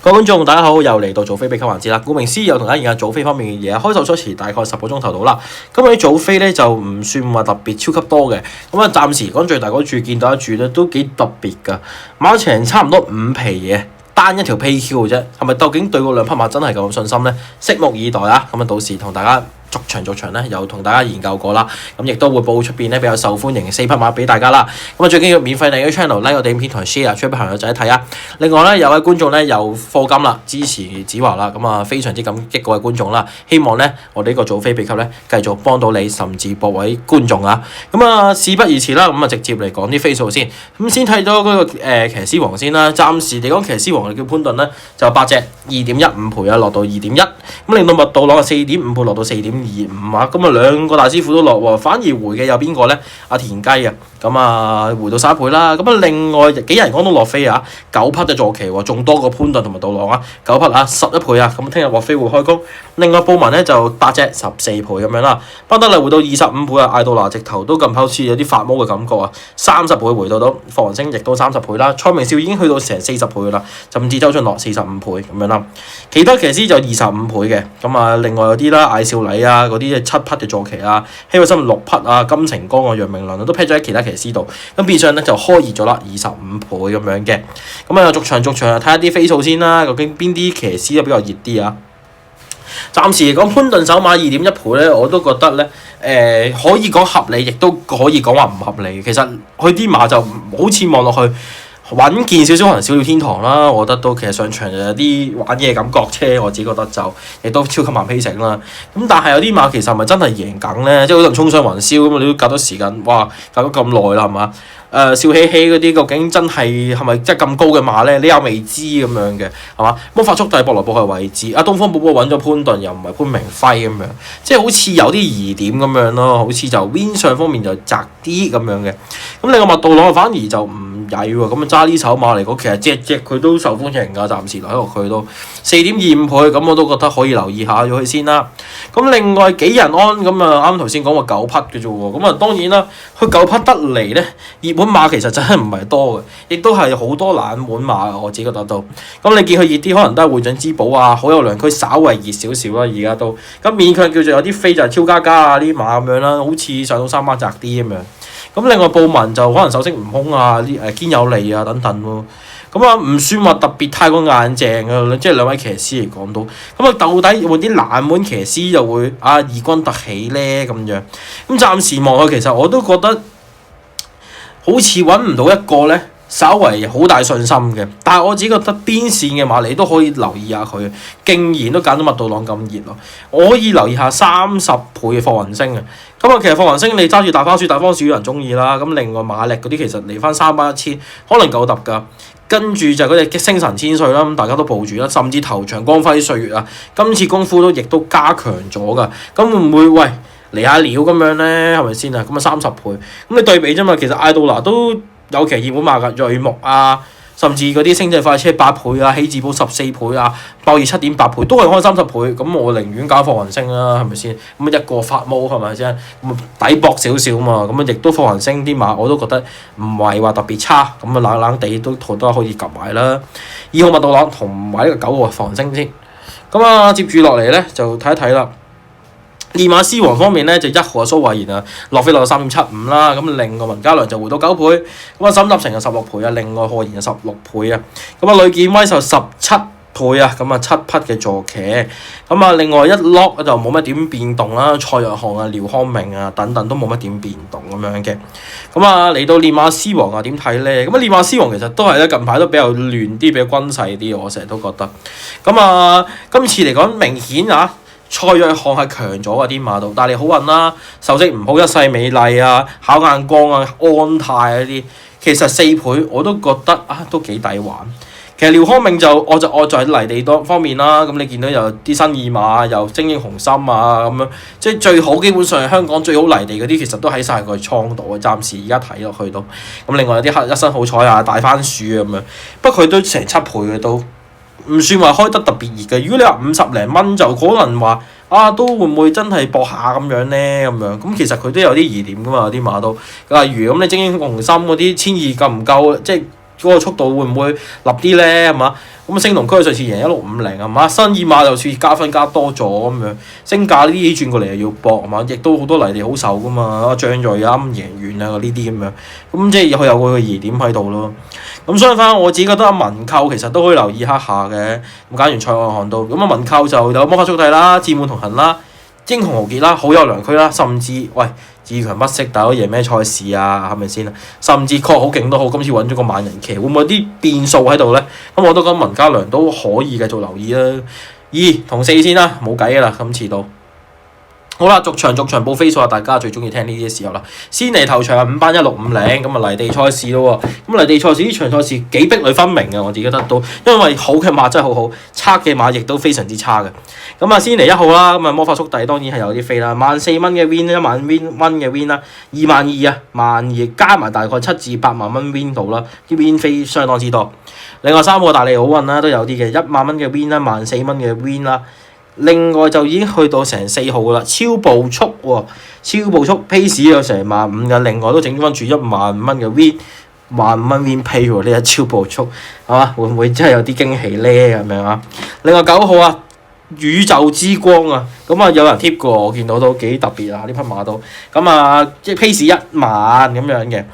各位觀眾，大家好，又嚟到組飛秘笈環節啦。顧名思義，又同大家研究組飛方面嘅嘢。開售初時大概10個鐘頭到啦。咁啲組飛咧就唔算話特別超級多嘅。咁啊，暫時講最大嗰注見到一注咧都幾特別㗎，買成差唔多5皮嘅。單一條 PayQ 嘅啫，係咪究竟對嗰兩匹馬真係咁有信心呢？拭目以待啊！咁啊，到時同大家逐場咧，又同大家研究過啦。咁亦都會報出邊咧比較受歡迎4匹馬俾大家啦。咁啊，最緊要免費訂閱 channel like 我哋影片同 share 出俾朋友仔睇啊！另外咧，有位觀眾咧有課金啦，支持子華啦，咁啊非常之感激各位觀眾啦。希望咧我哋呢個組飛秘笈咧繼續幫到你，甚至各位觀眾啊！咁啊事不宜遲啦，咁啊直接嚟講啲飛數先。咁先睇到嗰個騎師王先啦。暫時嚟講，騎師王叫潘頓咧就8隻2.15倍啊，落到2.1。咁令到麥道朗4.5倍落到4.25啊。咁啊兩個大師傅都落喎，反而回嘅有邊個咧？阿田雞啊！咁啊，回到11倍啦。咁啊，另外幾人講到落飛啊，9匹嘅坐騎喎，仲多過潘頓同埋道朗啊，9匹啊，11倍啊。咁聽日落飛會開工。另外布文咧就8隻14倍咁樣啦。巴德利回到25倍啊，艾杜拿直頭都近排好似有啲發毛嘅感覺啊，30倍回到霍雲星亦都30倍啦。蔡明少已經去到成40倍啦，甚至周俊樂45倍咁樣啦。其他騎師就25倍嘅。咁啊，另外有啲啦，艾少禮啊，嗰啲7匹嘅坐騎啊，希爾森6匹啊，金城江啊，楊明倫啊，都劈咗喺其他騎師度，咁變相咧就開熱咗啦，25倍咁樣嘅。咁啊，逐場睇下啲飛數先啦，究竟邊啲騎師都比較熱啲啊？暫時嚟講，潘頓首馬2.1倍咧，我都覺得咧，可以講合理，亦都可以講話唔合理。其實佢啲馬就好似望落去穩健少少，可能小鳥天堂啦。我覺得都其實上場就有啲玩嘢感覺車，我自己覺得就亦都超級慢 pacing 啦。咁但係有啲馬其實係咪真係贏緊咧？即係好似衝上雲霄咁，你都隔咗時間，哇，隔咗咁耐啦，係嘛？笑嘻嘻嗰啲究竟真係咪真係咁高嘅馬咧？你又未知咁樣嘅係嘛？魔法速遞搏來搏去位置，阿東方寶寶揾咗潘頓，又唔係潘明輝咁樣，即係好似有啲疑點咁樣咯，好似就 win 上方面就窄啲咁樣嘅。咁另外麥道朗反而就唔曳喎，咁啊揸呢手馬嚟講，其實隻佢都受歡迎㗎，暫時嚟落去都4.25倍，咁我都覺得可以留意下咗佢先啦。咁另外幾人安咁啊，啱頭先講話9匹嘅啫喎，咁啊當然啦，佢9匹得嚟咧，熱門馬其實真係唔係多嘅，亦都係好多冷門馬，我自己覺得都。咁你見佢熱啲，可能都係會長之寶啊，好有良區稍為熱少少啦，而家都咁勉強叫做有啲飛就係超加啊啲馬咁樣啦，好似上到3班窄啲咁樣。咁另外布文就可能首飾悟空啊，啲堅有利啊等等咯。咁啊唔算話特別太過硬淨啊，即係兩位騎師嚟講到。咁啊到底會啲冷門騎師就會異軍突起咧咁樣。咁暫時望去，其實我都覺得好似揾唔到一個咧，稍為好大信心嘅。但係我自己覺得邊線嘅馬你都可以留意下佢，竟然都揀到麥道朗咁熱咯。我可以留意下30倍嘅霍雲星啊。咁啊，其實霍雲星你揸住大番薯有人中意啦。咁另外馬力嗰啲其實嚟翻3班1000，可能夠揼㗎。跟住就嗰隻星神千歲啦，咁大家都抱住啦。甚至頭場光輝歲月啊，今次功夫都亦都加強咗㗎。咁會唔會嚟下料咁樣咧？係咪先啊？咁啊30倍，咁你對比啫嘛。其實艾杜拿都有騎熱門馬㗎，瑞木啊，甚至嗰啲星際快車8倍啊，喜字寶14倍啊，爆熱7.8倍，都係開30倍。咁我寧願搞霍雲星啦，係咪先？咁一個發毛係咪先？咁抵搏少少嘛。咁亦都霍雲星啲馬我都覺得唔係話特別差，咁啊冷冷地都可以及埋啦。2號麥道朗同埋呢個9號霍雲星先。咁啊接住落嚟咧就睇一睇啦。練馬師王方面咧就1號蘇慧賢啊，落飛落到3.75啦。咁另外文家良就回到9倍，咁啊沈立成就16倍啊，另外賀賢就16倍啊。咁啊呂健威就17倍啊，咁啊7匹嘅坐騎。咁啊另外一 lock 就冇乜點變動啦，蔡若翰啊、廖康明啊等等都冇乜點變動咁樣嘅。咁啊嚟到練馬師王啊點睇咧？咁啊練馬師王其實都係咧近排都比較亂啲，比較均勢啲，我成日都覺得。咁啊今次嚟講明顯啊。蔡若翰係強咗啊啲馬度，但係你好運啦，首飾唔好一世美麗啊，考眼光啊，安泰嗰啲，其實4倍我都覺得都幾抵玩。其實廖康明就我在泥地多方面啦，咁你見到有啲新意馬，又精英紅心啊咁樣，即係最好基本上香港最好泥地嗰啲，其實都喺晒個倉度啊。暫時而家睇落去都咁，另外有啲一身好彩啊，大番薯咁樣，不過佢都成7倍嘅都。唔算話開得特別熱嘅，如果你話50零蚊就可能話都會唔會真係搏下咁樣咧咁樣？咁其實佢都有啲疑點噶嘛，有啲馬都例如咁你精英紅心嗰啲1200夠唔夠？即係個速度會唔會立啲咧？係嘛？咁星龍區上次贏1650係嘛？新二馬就似加分加多咗咁樣，升價呢啲轉過嚟又要搏係嘛？亦都好多泥地好手噶嘛，張鋭啊贏完啊呢啲咁樣，咁即係佢有個疑點喺度咯。咁相反我自己覺得文扣其實都可以留意一下嘅。咁揀完賽岸航道，咁啊文扣就有魔法速遞啦、志滿同行啦、英雄豪傑啦、好友良區啦，甚至喂自強不息，大佬贏咩賽事啊？係咪先啊？甚至確好勁都好，今次揾咗個萬人騎，會唔會有啲變數喺度咧？咁我都覺得文家良都可以繼續留意啦。2同4先啦，冇計噶啦，今次都。好啦，逐場報飛數啊！大家最中意聽呢啲嘅時候啦。先嚟頭場5班1650，咁啊泥地賽事咯喎。咁泥地賽事呢場賽事幾壁壘分明嘅，我自己覺得都，因為好嘅馬真係好好，差嘅馬亦都非常之差嘅。咁啊，先嚟1號啦，咁啊魔法速遞當然係有啲飛啦，14,000嘅 win， 10,000嘅 win 啦，22,000啊，12,000加埋大概7至8萬蚊 win 度啦，啲 win 飛相當之多。另外3號大利好運啦，都有啲嘅，1萬蚊嘅 win 啦，14,000嘅 win 啦。另外就已經去到成4號啦，超步速喎，超步速 pace 有成15,000嘅，另外都整翻住15,000蚊嘅 win，15,000蚊 win pay 喎，呢一超步速係嘛？會唔會真係有啲驚喜咧？咁樣啊？另外9號啊，宇宙之光啊，咁啊有人貼過，我見到都幾特別啊！呢匹馬都咁啊，即係 pace 10000咁樣嘅。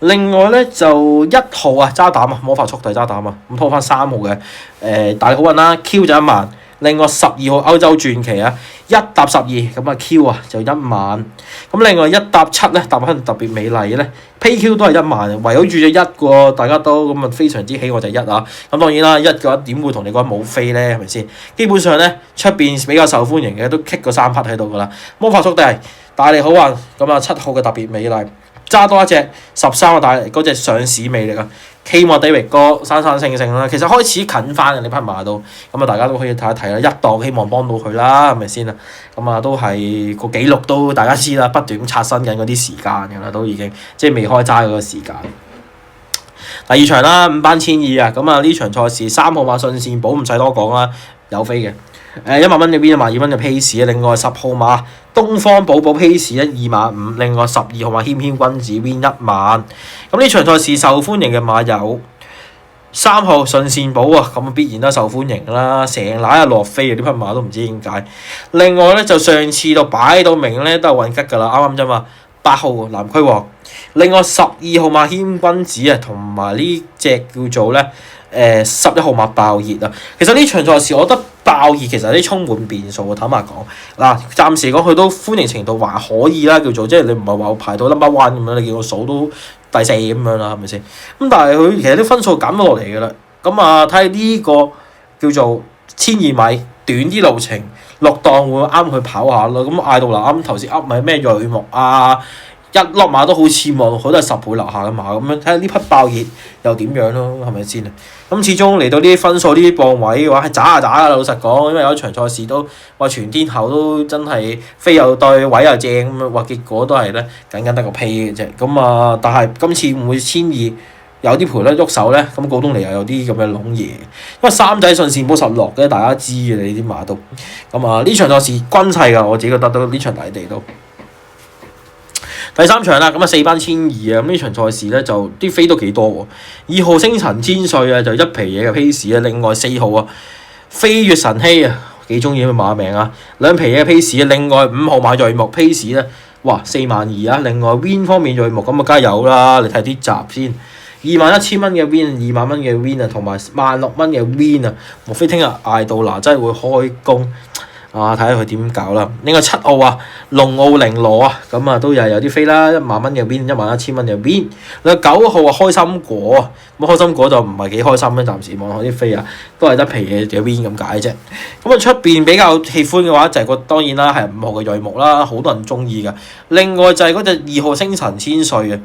另外咧就1號啊，渣膽啊，魔法速遞渣膽啊，咁拖翻3號嘅大好運啦 ，Q 就10000。另外12號歐洲傳奇啊，1搭12咁啊 Q 啊就10000。咁另外1搭7咧，搭翻特別美麗咧，PayQ 都係10000，圍繞住咗1個，大家都咁啊非常之喜愛就1啊。咁當然啦，1嘅話點會同你講冇飛咧？係咪先？基本上咧出邊比較受歡迎嘅都棘個3匹喺度噶啦。魔法速遞大利好運，咁啊7號嘅特別美麗，揸多一隻13個大嗰隻上市魅力啊！希望 David 哥生性啦，其實開始近翻嘅呢匹馬都，咁啊大家都可以睇一睇啦，一檔希望幫到佢啦，係咪先啊？咁啊都係個紀錄都大家知啦，不斷咁刷新緊嗰啲時間㗎啦，都已經即係未開齋嗰個時間。第2場啦，5班1200啊，咁啊呢場賽事3號馬信線寶唔使多講啦，有飛嘅。1萬蚊嘅 win， 12,000蚊嘅 pace， 另外10號馬東方寶寶 pace 25000，另外12號馬謙謙君子 win 10000。咁呢場賽事受歡迎嘅馬有3號順線寶啊，咁必然都受歡迎啦，成奶啊落飛啊，呢匹馬都唔知點解。另外咧就上次就擺到明咧都係運吉㗎啦，啱啱啫嘛。8號南區王，另外12號馬謙君子啊，同埋呢隻叫做咧11號馬爆熱啊。其實呢場賽事我覺得爆熱其實有啲充滿變數啊，坦白講嗱，暫時講佢都歡迎程度還可以啦，叫做即係你唔係話排到 No.1 咁樣，你見我數都第4咁樣啦，係咪先？咁但係佢其實啲分數減咗落嚟㗎啦，咁啊睇下呢個叫做1200米短啲路程落檔會啱佢跑下咯。咁嗌到嗱啱頭先噏咪咩鋭木啊，一粒馬都好似望佢都係10倍樓下嘅馬咁樣，睇下呢匹爆熱又點樣咯，係咪先啊？咁始終嚟到呢啲分數呢啲磅位嘅話係渣啊渣啊，老實講，因為有一場賽事都話全天候都真係飛又對位又正咁樣，話結果都係咧僅僅得個屁嘅啫。咁啊，但係今次會唔會1200有啲賠率喐手咧？咁告東尼又有啲咁嘅籠嘢，因為3仔順線寶實落嘅，大家知嘅你啲馬都咁啊。呢場賽事均勢㗎，我自己覺得都呢場大地都。第3場啦，咁啊4班1200啊，咁呢場賽事咧就啲飛都幾多喎。2號星塵千歲啊，就一皮嘢嘅 pace 啊，另外4號啊飛越神曦啊，幾中意嘅馬名啊，2皮嘢嘅 pace 啊，另外5號馬鋭木 pace 咧，哇42000啊，另外 win 方面鋭木咁啊梗係有啦，你睇啲集先，21,000蚊嘅 win，2萬蚊嘅 win 啊，同埋16,000蚊嘅 win 啊，莫非聽日嗌到嗱真係會開工？啊！睇下佢點搞啦。另外7號啊，龍奧玲羅啊，咁啊都有啲飛啦，1萬蚊嘅 win，11,000蚊嘅 win。另外9號啊，開心果啊，咁開心果就唔係幾開心咧，暫時望下啲飛啊，都係得皮嘅 win 咁解啫。咁啊出邊比較喜歡嘅話就係當然啦，係5號嘅鋭木啦，好多人中意噶。另外就係嗰隻2號星塵千歲啊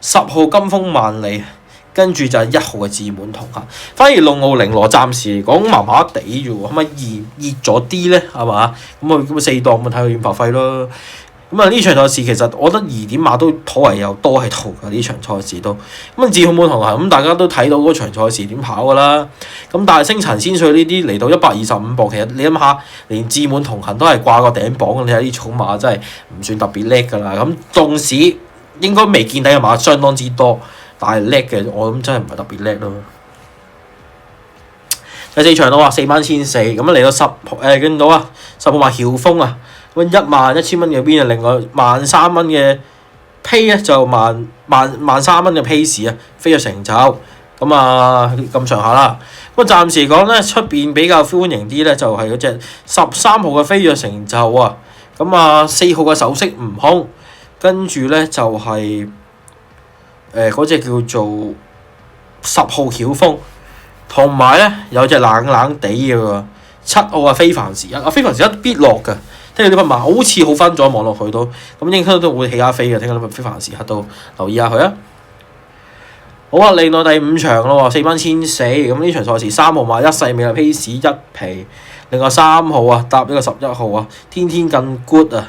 ，10號金風萬里。跟住就係1號嘅自滿同行，反而龍奧玲羅暫時嚟講麻麻地啫喎，係咪熱咗啲咧？係嘛？咁啊4檔咪睇佢點發揮咯。咁啊呢場賽事其實我覺得疑點馬都頗為又多喺度㗎，呢場賽事都咁啊自滿同行咁大家都睇到嗰場賽事點跑㗎啦。咁但係星塵千歲呢啲嚟到125磅，其實你諗下，連自滿同行都係掛個頂磅，你睇啲草馬真係唔算特別叻㗎啦。咁縱使應該未見底嘅馬相當之多。但係叻嘅我諗真係唔係特別叻咯。第4場咯喎，41,400咁嚟到見到啊10號馬曉峰啊，咁11,000蚊嘅邊啊，另外13,000蚊嘅披咧就13,000蚊嘅披士啊，飛躍成就咁啊咁上下啦。咁暫時講咧出邊比較歡迎啲咧就係嗰隻13號嘅飛躍成就啊，咁啊4號嘅首飾悟空，跟住咧就係嗰隻叫做10號曉峰。同埋咧有隻冷冷地嘅喎，7號啊非凡時一，非凡時一必落㗎。聽日呢匹馬好似好翻咗，望落去都咁應該都會起下飛嘅。聽日呢匹非凡時刻都留意下佢啊。好啊，嚟到第5場咯喎，41,400咁呢場賽事3號馬一世美嘅披士一皮，另外3號啊搭呢個11號啊，天天更 good 啊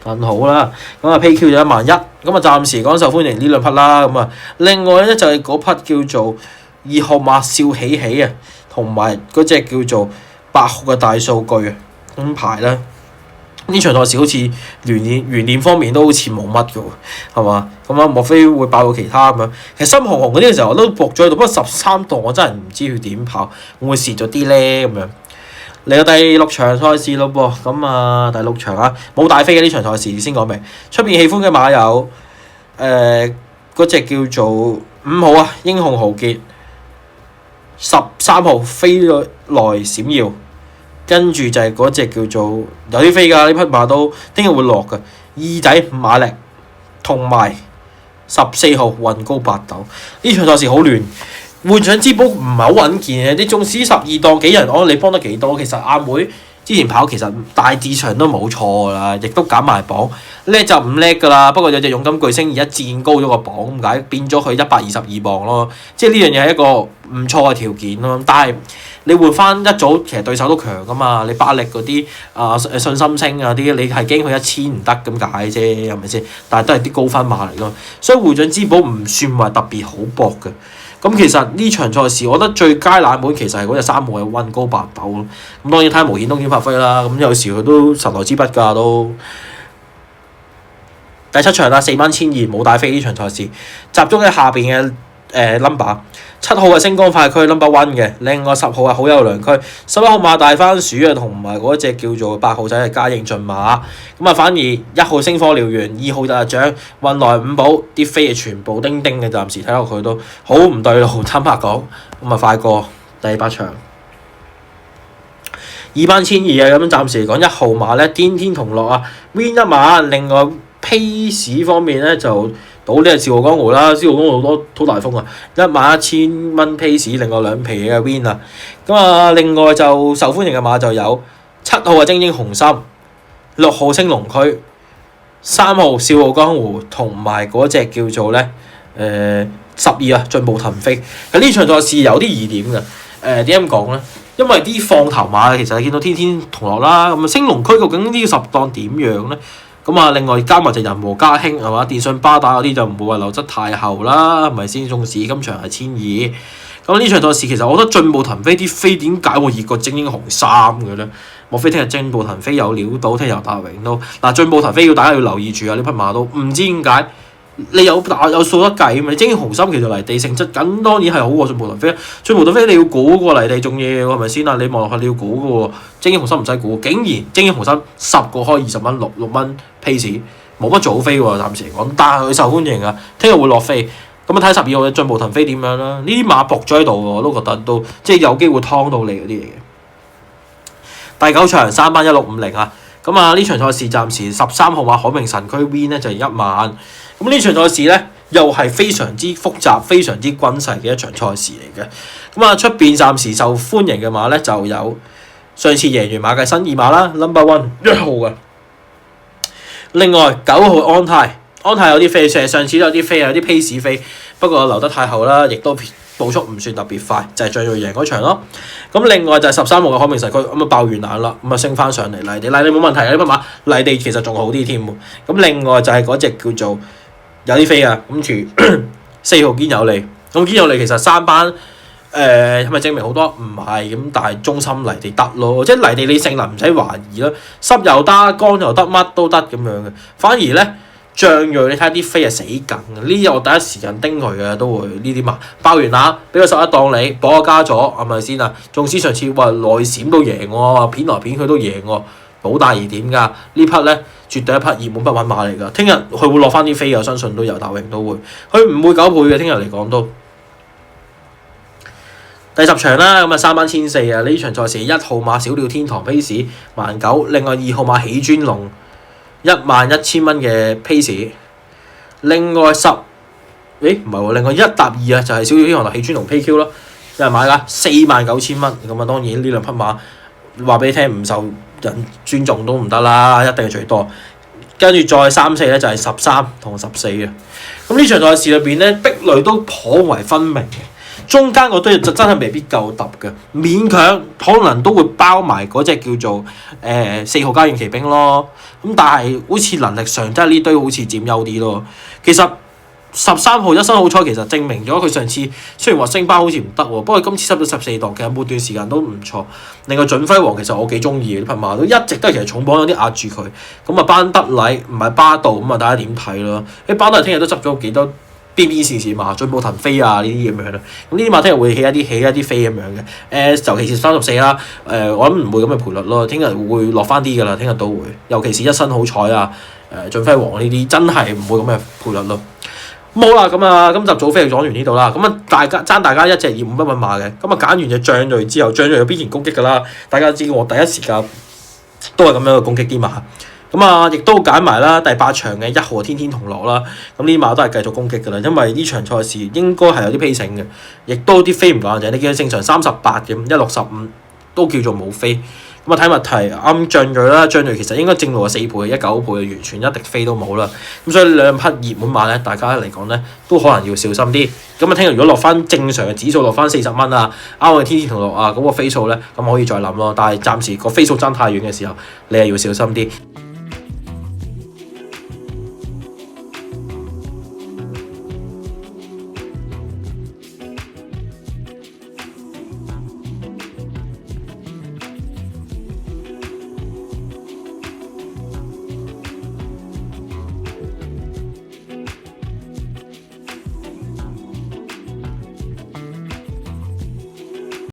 更好啦。咁啊 PQ 就11,000，咁啊暫時講受歡迎呢兩匹啦。咁啊另外咧就係嗰匹叫做2號馬笑喜喜啊，同埋嗰隻叫做8號嘅大數據啊，咁排啦。呢場賽事好似懸念方面都好似冇乜嘅喎，係嘛？咁啊，莫非會爆到其他咁樣？其實深紅紅嗰啲嘅時候我都搏咗喺度，不過13檔我真係唔知佢點跑，會唔會蝕咗啲咧咁樣？嚟到第6場賽事咯噃，咁啊第6場啊冇大飛嘅呢場賽事先講明，出邊喜歡嘅馬有嗰隻叫做5號啊英雄豪傑。13號飛來閃耀，跟住就係嗰隻叫做有啲飛㗎，呢匹馬都聽日會落㗎。二仔馬力同埋14號運高八斗，呢場賽事好亂，換獎之寶唔係好穩健嘅。你縱使12檔幾人，你幫得幾多？其實阿妹之前跑其實大致上都冇錯啦，亦都減埋磅，叻就唔叻㗎啦。不過有隻勇敢巨星而家佔高咗個磅咁解，變咗佢122磅咯。即係呢樣嘢係一個唔錯嘅條件咯。但係你換翻一組，其實對手都強㗎嘛。你巴力嗰啲信心星啊啲，你係驚佢1000唔得咁解啫，係咪先？但係都係啲高分馬嚟咯。所以會長之寶唔算話特別好搏嘅。咁其實呢場賽事，我覺得最佳冷門其實係嗰隻3號嘅運高八斗咯。咁當然睇下無險東險發揮啦。咁有時佢都神來之筆㗎都。第7場啦，41,200冇大飛呢場賽事，集中喺下邊嘅number。7號係星光快區 No.1 嘅，另外10號係好有良區，11號馬大番薯啊，同埋嗰隻叫做8號仔係嘉應駿馬。咁啊，反而1號星火燎原，2號就係獎運來五寶，啲飛係全部叮叮嘅，暫時睇落佢都好唔對路。坦白講，咁啊快過第8場。21,200啊，咁暫時嚟講1號馬咧，天天同樂啊 ，Win 1萬。另外披士方面咧就。賭呢個笑傲江湖啦，笑傲江湖好大風啊！11,000蚊披士，另外2皮嘅 win 啊！咁啊，另外就受歡迎嘅馬就有7號嘅精英紅心、6號青龍區、3號笑傲江湖，同埋嗰隻叫做咧12啊進步騰飛。喺呢場賽事有啲疑點嘅，點解咁講咧？因為啲放頭馬其實你見到天天同樂啦，咁啊青龍區究竟呢個10檔點樣咧？咁啊，另外加埋就人和家興係嘛，電信巴打嗰啲就唔會話流質太後啦，係咪先？縱使今場係1,200，咁呢場賽事其實我覺得進步騰飛啲飛點解會熱過精英紅衫嘅咧？莫非聽日進步騰飛有料到，聽日尤達榮都嗱進步騰飛大家要留意住啊！呢匹馬都唔知點解。你有數得計嘛？你精英紅心其實泥地性質緊當然係好過進步騰飛，進步騰飛你要估個泥地種嘢喎，係咪先啊？你望落去你要估嘅喎，精英紅心唔使估，竟然精英紅心10個開20蚊6蚊 pace，冇乜早飛喎，暫時嚟講，但係佢受歡迎啊，聽日會落飛，咁啊睇12號嘅進步騰飛點樣啦？呢啲馬搏咗喺度我都覺得都即係有機會劏到你嗰啲嚟嘅。第9場3班1650啊，咁啊呢場賽事暫時13號馬海明神區 win 咧就係1萬。咁呢場賽事咧，又係非常之複雜、非常之均勢嘅一場賽事嚟嘅。咁啊，出邊暫時受歡迎嘅馬咧，就有上次贏完馬嘅新二馬啦 ，No.1 1號嘅。另外9號安泰，安泰有啲飛，上次有啲飛，有啲 pace 飛，不過留得太後啦，亦都步速唔算特別快，就係最要贏嗰場咯。咁另外就係13號嘅海明神區，咁啊爆完冷啦，咁啊升翻上嚟泥地冇問題嘅呢匹馬，泥地其實仲好啲添。咁另外就係嗰隻叫做有啲飛啊，咁住4號堅有利，咁堅有利其實3班係咪證明好多唔係咁，但係中心泥地得咯，即係泥地你性能唔使懷疑咯，濕又得，乾又得，乜都得咁樣嘅。反而咧象鋭你睇下啲飛係死梗嘅，呢啲我第一時間叮佢嘅都會呢啲嘛，爆完啦，俾個11檔你，博個加咗係咪先啊？縱使上次話內閃都贏喎，片來片去都贏喎，冇大疑點㗎。呢匹咧絕對一匹熱門不穩馬嚟㗎，聽日佢會落翻啲飛嘅，我相信都有大榮都會，佢唔會9倍嘅，聽日嚟講都。第10場啦，咁啊3班1400啊，呢場賽事1號馬小鳥天堂 pace 19,000，另外2號馬喜尊龍11,000蚊嘅 pace， 另外10，唔係喎，另外1搭2啊，就係小鳥天堂同喜尊龍 PQ 咯，有人買㗎49,000蚊，咁啊當然呢兩匹馬話俾你聽唔受人尊重都唔得啦，一定係最多。跟住再3、4咧就係13同14嘅，咁呢場賽事裏邊咧壁壘都頗為分明嘅。中間嗰堆就真係未必夠揼嘅，勉強可能都會包埋嗰隻叫做4號家園騎兵咯。咁但係好似能力上真係呢堆好似佔優啲咯。其實13號一生好彩，其實證明咗佢上次雖然話升班好似唔得喎，不過今次執咗14檔，其實每段時間都唔錯。另外準輝王其實我幾中意嘅，呢匹馬都一直都係其實重磅有啲壓住佢。咁啊班德禮唔係巴道，咁啊大家點睇咯？啲班德禮聽日都執咗幾多？邊線馬進步騰飛啊呢啲咁樣啦，咁呢啲馬聽日會起一啲飛咁樣嘅，尤其是34啦，我諗唔會咁嘅賠率咯，聽日會落翻啲噶啦，聽日都會，尤其是一生好彩啊，進輝王呢啲真係唔會咁嘅賠率咯。咁好啦，咁啊今集早飛就講完呢度啦，咁啊大家一隻熱門不穩馬嘅，咁啊揀完隻象鋭之後，象鋭有必然攻擊噶啦，大家知我第一時間都係咁樣去攻擊啲馬。咁啊，亦都揀埋啦，第8場嘅1號天天同樂啦，咁呢馬都係繼續攻擊㗎啦，因為呢場賽事應該係有啲 pacing 嘅，亦都啲飛唔夠硬淨，你見到正常38嘅，165都叫做冇飛。咁啊睇問題啱象鋭啦，象鋭其實應該正路係4倍，19倍完全一滴飛都冇啦。咁所以兩匹熱門馬咧，大家嚟講咧都可能要小心啲。咁啊聽日如果落翻正常嘅指數落翻40蚊啊，啱我哋天天同樂啊，咁個飛數咧咁可以再諗咯。但係暫時個飛數爭太遠嘅時候，你係要小心啲。